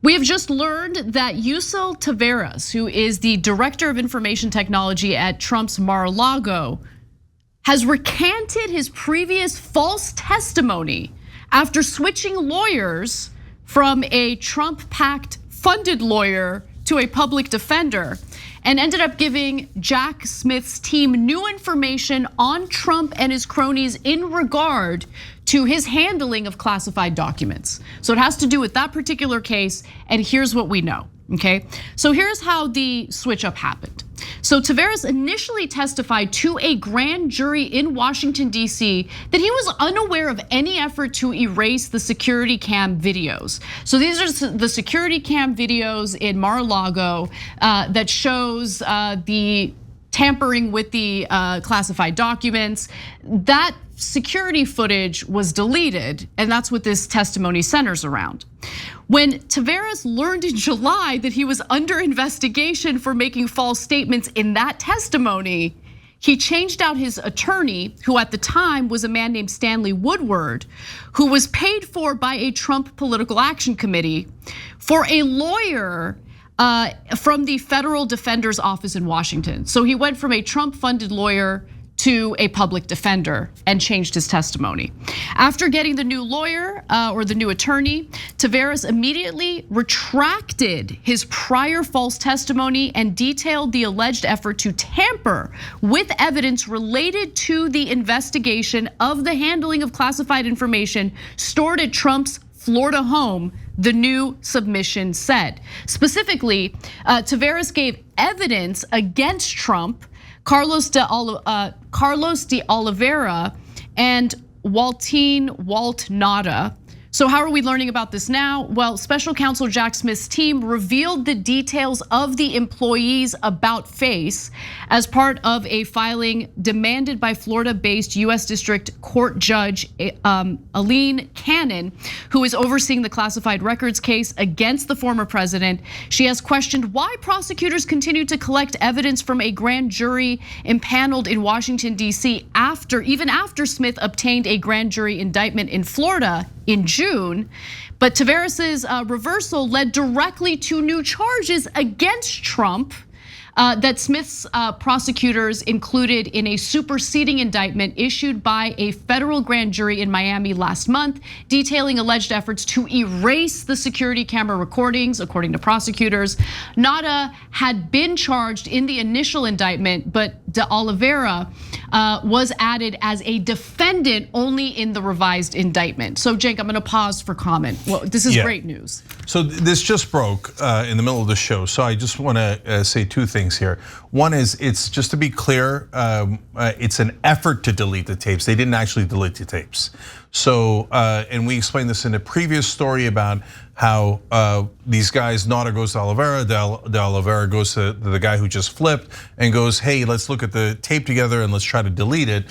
We have just learned that Yuscil Taveras, who is the director of information technology at Trump's Mar-A-Lago, has recanted his previous false testimony after switching lawyers from a Trump-packed funded lawyer to a public defender, and ended up giving Jack Smith's team new information on Trump and his cronies in regard to his handling of classified documents. So it has to do with that particular case, and here's what we know, okay? So here's how the switch up happened. So Taveras initially testified to a grand jury in Washington, D.C. that he was unaware of any effort to erase the security cam videos. So these are the security cam videos in Mar-A-Lago that shows the tampering with the classified documents. That security footage was deleted, and that's what this testimony centers around. When Taveras learned in July that he was under investigation for making false statements in that testimony, he changed out his attorney, who at the time was a man named Stanley Woodward, who was paid for by a Trump Political Action Committee, for a lawyer from the Federal Defender's Office in Washington. So he went from a Trump-funded lawyer to a public defender and changed his testimony. After getting the new lawyer or the new attorney, Taveras immediately retracted his prior false testimony and detailed the alleged effort to tamper with evidence related to the investigation of the handling of classified information stored at Trump's Florida home, the new submission said. Specifically, Taveras gave evidence against Trump, Carlos de Oliveira, and Walt Nada. So how are we learning about this now? Well, special counsel Jack Smith's team revealed the details of the employees about face as part of a filing demanded by Florida-based US District Court Judge Aileen Cannon, who is overseeing the classified records case against the former president. She has questioned why prosecutors continue to collect evidence from a grand jury impaneled in Washington, D.C. even after Smith obtained a grand jury indictment in Florida in June. But Taveras' reversal led directly to new charges against Trump that Smith's prosecutors included in a superseding indictment issued by a federal grand jury in Miami last month, detailing alleged efforts to erase the security camera recordings, according to prosecutors. Nada had been charged in the initial indictment, but de Oliveira was added as a defendant only in the revised indictment. So Cenk, I'm gonna pause for comment. Well, this is great news. So this just broke in the middle of the show. So I just wanna say two things here. One is, it's just to be clear, it's an effort to delete the tapes. They didn't actually delete the tapes. So, and we explained this in a previous story about how these guys, Nada goes to Oliveira, de Oliveira goes to the guy who just flipped and goes, hey, let's look at the tape together and let's try to delete it.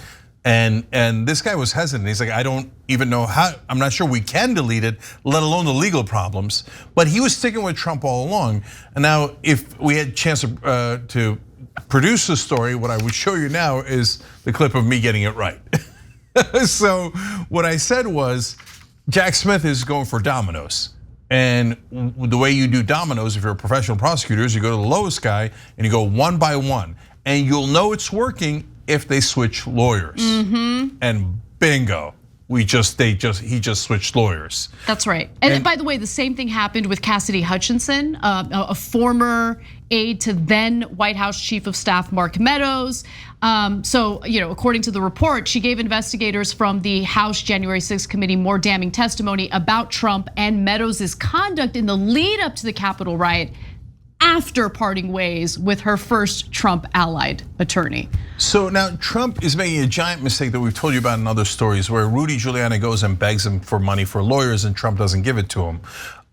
And this guy was hesitant. He's like, I don't even know how, I'm not sure we can delete it, let alone the legal problems. But he was sticking with Trump all along. And now if we had a chance to produce the story, what I would show you now is the clip of me getting it right. So what I said was, Jack Smith is going for dominoes. And the way you do dominoes, if you're a professional prosecutor, is you go to the lowest guy and you go one by one. And you'll know it's working if they switch lawyers. And bingo, he just switched lawyers. That's right. And by the way, the same thing happened with Cassidy Hutchinson, a former aide to then White House Chief of Staff Mark Meadows. So, according to the report, she gave investigators from the House January 6th committee more damning testimony about Trump and Meadows' conduct in the lead up to the Capitol riot, after parting ways with her first Trump allied attorney. So now Trump is making a giant mistake that we've told you about in other stories, where Rudy Giuliani goes and begs him for money for lawyers and Trump doesn't give it to him.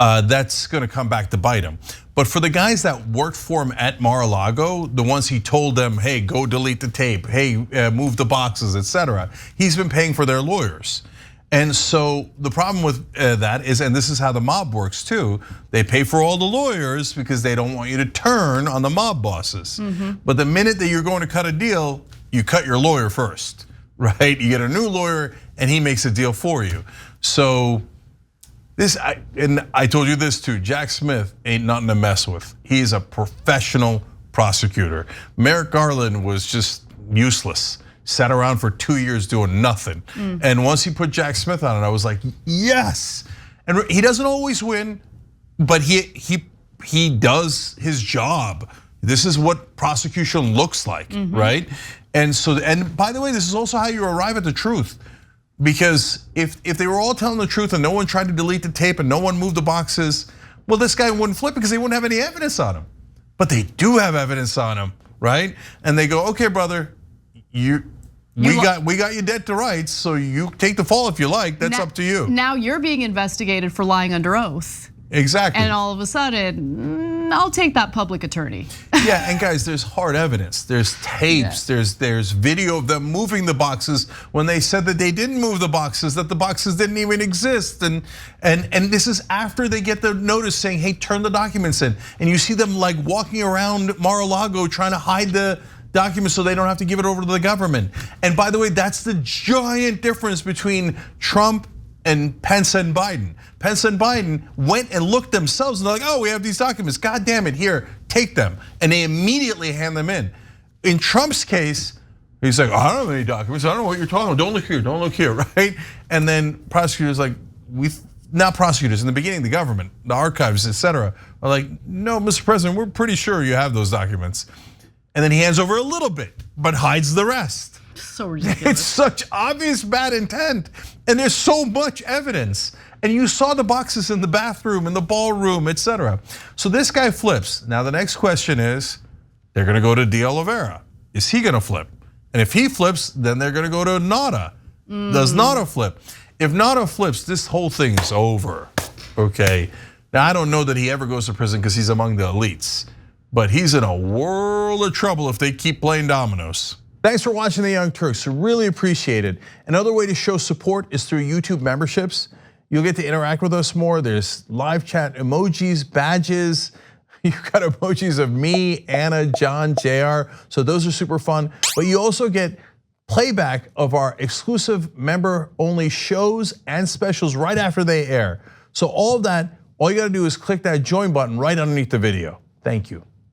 That's gonna come back to bite him. But for the guys that worked for him at Mar-A-Lago, the ones he told them, hey, go delete the tape, hey, move the boxes, etc., he's been paying for their lawyers. And so the problem with that is, and this is how the mob works too, they pay for all the lawyers because they don't want you to turn on the mob bosses. But the minute that you're going to cut a deal, you cut your lawyer first, right? You get a new lawyer and he makes a deal for you. So And I told you this too, Jack Smith ain't nothing to mess with. He's a professional prosecutor. Merrick Garland was just useless. Sat around for 2 years doing nothing. And once he put Jack Smith on it, I was like, yes. And he doesn't always win, but he does his job. This is what prosecution looks like, right? And by the way, this is also how you arrive at the truth. Because if they were all telling the truth and no one tried to delete the tape and no one moved the boxes, well, this guy wouldn't flip because they wouldn't have any evidence on him. But they do have evidence on him, right? And they go, okay, brother, we got you dead to rights, so you take the fall if you like. That's up to you. Now you're being investigated for lying under oath. Exactly. And all of a sudden, I'll take that public attorney. Yeah, and guys, there's hard evidence. There's tapes, there's video of them moving the boxes when they said that they didn't move the boxes, that the boxes didn't even exist. And this is after they get the notice saying, hey, turn the documents in. And you see them like walking around Mar-A-Lago trying to hide the documents so they don't have to give it over to the government. And by the way, that's the giant difference between Trump and Pence and Biden. Pence and Biden went and looked themselves and they're like, oh, we have these documents. God damn it, here, take them. And they immediately hand them in. In Trump's case, he's like, I don't have any documents. I don't know what you're talking about. Don't look here, right? And then prosecutors like, not prosecutors, in the beginning, the government, the archives, etc., are like, no, Mr. President, we're pretty sure you have those documents. And then he hands over a little bit, but hides the rest. So ridiculous. It's such obvious bad intent. And there's so much evidence. And you saw the boxes in the bathroom, in the ballroom, etc. So this guy flips. Now the next question is, they're gonna go to De Oliveira. Is he gonna flip? And if he flips, then they're gonna go to Nada. Does Nada flip? If Nada flips, this whole thing is over, okay? Now I don't know that he ever goes to prison because he's among the elites, but he's in a world of trouble if they keep playing dominoes. Thanks for watching The Young Turks, really appreciate it. Another way to show support is through YouTube memberships. You'll get to interact with us more. There's live chat emojis, badges. You've got emojis of me, Anna, John, JR. So those are super fun. But you also get playback of our exclusive member-only shows and specials right after they air. So all of that, all you gotta do is click that join button right underneath the video. Thank you.